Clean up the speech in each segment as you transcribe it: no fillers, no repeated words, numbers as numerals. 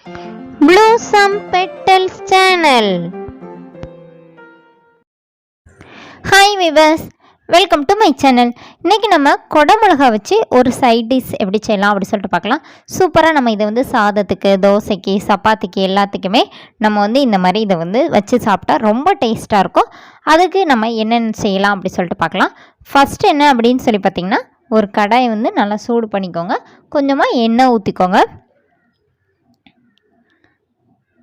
Blossom Petals Channel. Hi viewers, welcome to my channel. இன்றைக்கி நம்ம கொடமிளகா வச்சு ஒரு சைட் டிஷ் எப்படி செய்யலாம் அப்படி சொல்லிட்டு பார்க்கலாம். சூப்பராக நம்ம இதை சாதத்துக்கு, தோசைக்கு, சப்பாத்திக்கு எல்லாத்துக்குமே நம்ம இந்த மாதிரி இதை வச்சு சாப்பிட்டா ரொம்ப டேஸ்ட்டாக இருக்கும். அதுக்கு நம்ம என்னென்ன செய்யலாம் அப்படி சொல்லிட்டு பார்க்கலாம். ஃபஸ்ட்டு என்ன அப்படின்னு சொல்லி பார்த்திங்கன்னா, ஒரு கடாயை நல்லா சூடு பண்ணிக்கோங்க. கொஞ்சமாக எண்ணெய் ஊற்றிக்கோங்க.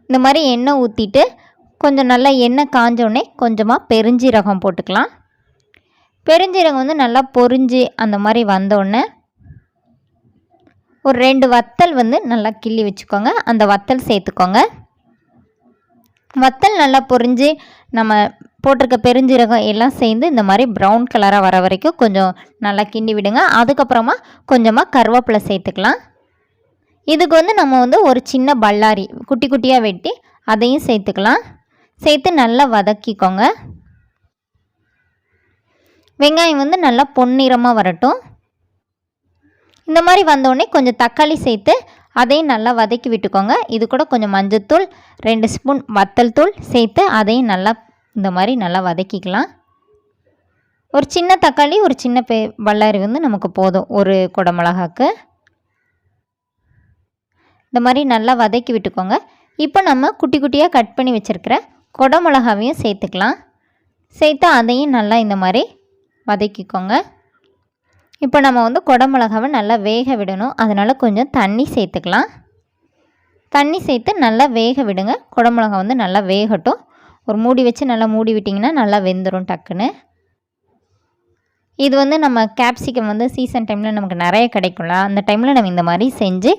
இந்த மாதிரி எண்ணெய் ஊற்றிட்டு கொஞ்சம் நல்லா எண்ணெய் காஞ்சோடனே கொஞ்சமாக பெருஞ்சீரகம் போட்டுக்கலாம். பெருஞ்சீரகம் நல்லா பொரிஞ்சு அந்த மாதிரி வந்தோடனே ஒரு 2 வத்தல் நல்லா கிள்ளி வச்சுக்கோங்க. அந்த வத்தல் சேர்த்துக்கோங்க. வத்தல் நல்லா பொரிஞ்சு நம்ம போட்டிருக்க பெருஞ்சீரகம் எல்லாம் சேர்ந்து இந்த மாதிரி ப்ரௌன் கலராக வர வரைக்கும் கொஞ்சம் நல்லா கிண்டி விடுங்க. அதுக்கப்புறமா கொஞ்சமாக கருவேப்பிலை சேர்த்துக்கலாம். இதுக்கு நம்ம ஒரு சின்ன பல்லாரி குட்டி குட்டியாக வெட்டி அதையும் சேர்த்துக்கலாம். சேர்த்து நல்லா வதக்கிக்கோங்க. வெங்காயம் நல்லா பொன்னிறமாக வரட்டும். இந்த மாதிரி வந்தோடனே கொஞ்சம் தக்காளி சேர்த்து அதையும் நல்லா வதக்கி விட்டுக்கோங்க. இது கூட கொஞ்சம் மஞ்சள்தூள், 2 ஸ்பூன் வத்தல் தூள் சேர்த்து அதையும் நல்லா இந்த மாதிரி நல்லா வதக்கிக்கலாம். ஒரு சின்ன தக்காளி, ஒரு சின்ன பல்லாரி நமக்கு போதும் ஒரு குடமிளகாக்கு. இந்த மாதிரி நல்லா வதக்கி விட்டுக்கோங்க. இப்போ நம்ம குட்டி குட்டியாக கட் பண்ணி வச்சுருக்கிற குடமிளகாவையும் சேர்த்துக்கலாம். சேர்த்து அதையும் நல்லா இந்த மாதிரி வதக்கிக்கோங்க. இப்போ நம்ம குடமிளகாவை நல்லா வேக விடணும். அதனால் கொஞ்சம் தண்ணி சேர்த்துக்கலாம். தண்ணி சேர்த்து நல்லா வேக விடுங்க. குடமிளகா நல்லா வேகட்டும். ஒரு மூடி வச்சு நல்லா மூடி விட்டிங்கன்னா நல்லா வெந்துடும் டக்குன்னு. இது நம்ம கேப்சிகம் சீசன் டைமில் நமக்கு நிறைய கிடைக்கும்ல, அந்த டைமில் நம்ம இந்த மாதிரி செஞ்சு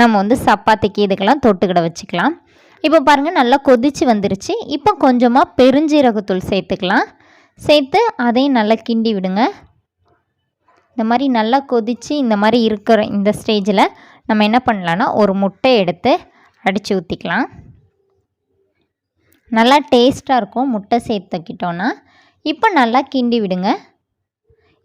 நம்ம சப்பாத்திக்கு இதுக்கெல்லாம் தொட்டுக்கிட வச்சுக்கலாம். இப்போ பாருங்கள் நல்லா கொதித்து வந்துருச்சு. இப்போ கொஞ்சமாக பெருஞ்சீரகத்தூள் சேர்த்துக்கலாம். சேர்த்து அதையும் நல்லா கிண்டி விடுங்க. இந்த மாதிரி நல்லா கொதித்து இந்த மாதிரி இருக்கிற இந்த ஸ்டேஜில் நம்ம என்ன பண்ணலான்னா ஒரு முட்டை எடுத்து அடித்து ஊற்றிக்கலாம். நல்லா டேஸ்ட்டாக இருக்கும் முட்டை சேர்த்துக்கிட்டோன்னா. இப்போ நல்லா கிண்டி விடுங்க.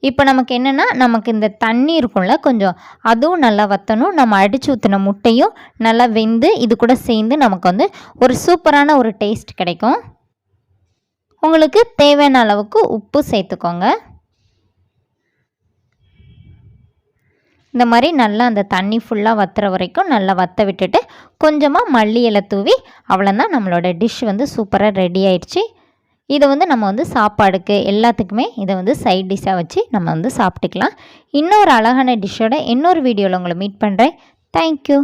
இப்போ நமக்கு என்னென்னா, நமக்கு இந்த தண்ணி இருக்கும்ல கொஞ்சம், அதுவும் நல்லா வற்றணும். நம்ம அடித்து ஊற்றின முட்டையும் நல்லா வெந்து இது கூட சேர்ந்து நமக்கு ஒரு சூப்பரான ஒரு டேஸ்ட் கிடைக்கும். உங்களுக்கு தேவையான அளவுக்கு உப்பு சேர்த்துக்கோங்க. இந்த மாதிரி நல்லா அந்த தண்ணி ஃபுல்லாக வற்றுற வரைக்கும் நல்லா வற்ற விட்டுட்டு கொஞ்சமாக மல்லி இலை தூவி அவ்வளோதான், நம்மளோட டிஷ் சூப்பராக ரெடி ஆயிடுச்சு. இதை நம்ம சாப்பாடுக்கு எல்லாத்துக்குமே இதை சைட் டிஷ்ஷாக வச்சு நம்ம சாப்பிட்டுக்கலாம். இன்னொரு அழகான டிஷ்ஷோட இன்னொரு வீடியோவில் உங்களை மீட் பண்ணுறேன். தேங்க்யூ.